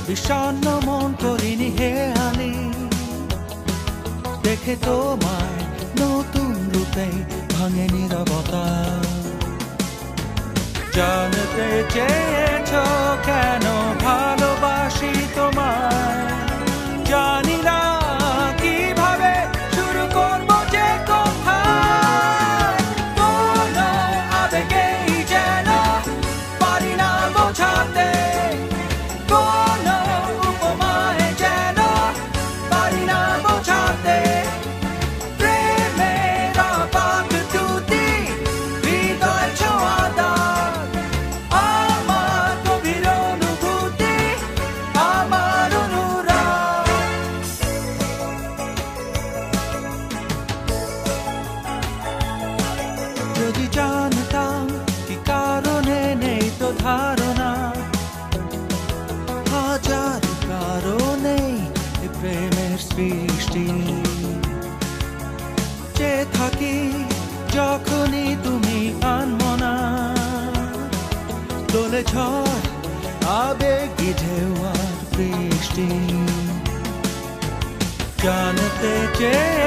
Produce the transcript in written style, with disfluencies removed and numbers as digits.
বিষণ্ণ মন করিনি হেয়ালি দেখে তোমায় নতুন রূপে ভাঙে নীরবতা জানতে চেয়েছ কেন ভালোবাসি তোমায় জানি না কিভাবে শুরু করব যে কথা কোন আবেগেই যেন পারি না বোঝাতে কোন উপমায় যেন পারি না বোঝাতে প্রেমের অবাক দুটি হৃদয় ছোঁয়া দাগ আমার গভীর অনুভূতি আমার অনুরাগ যদি জানতাম কি কারণে নেই তো ধারণা হাজার কারণে এ প্রেমের সৃষ্টি যে থাকি যখনই তুমি আনমনা দোলে ঝড় আবেগী ঢেউ আর বৃষ্টি জানতে চেয়ে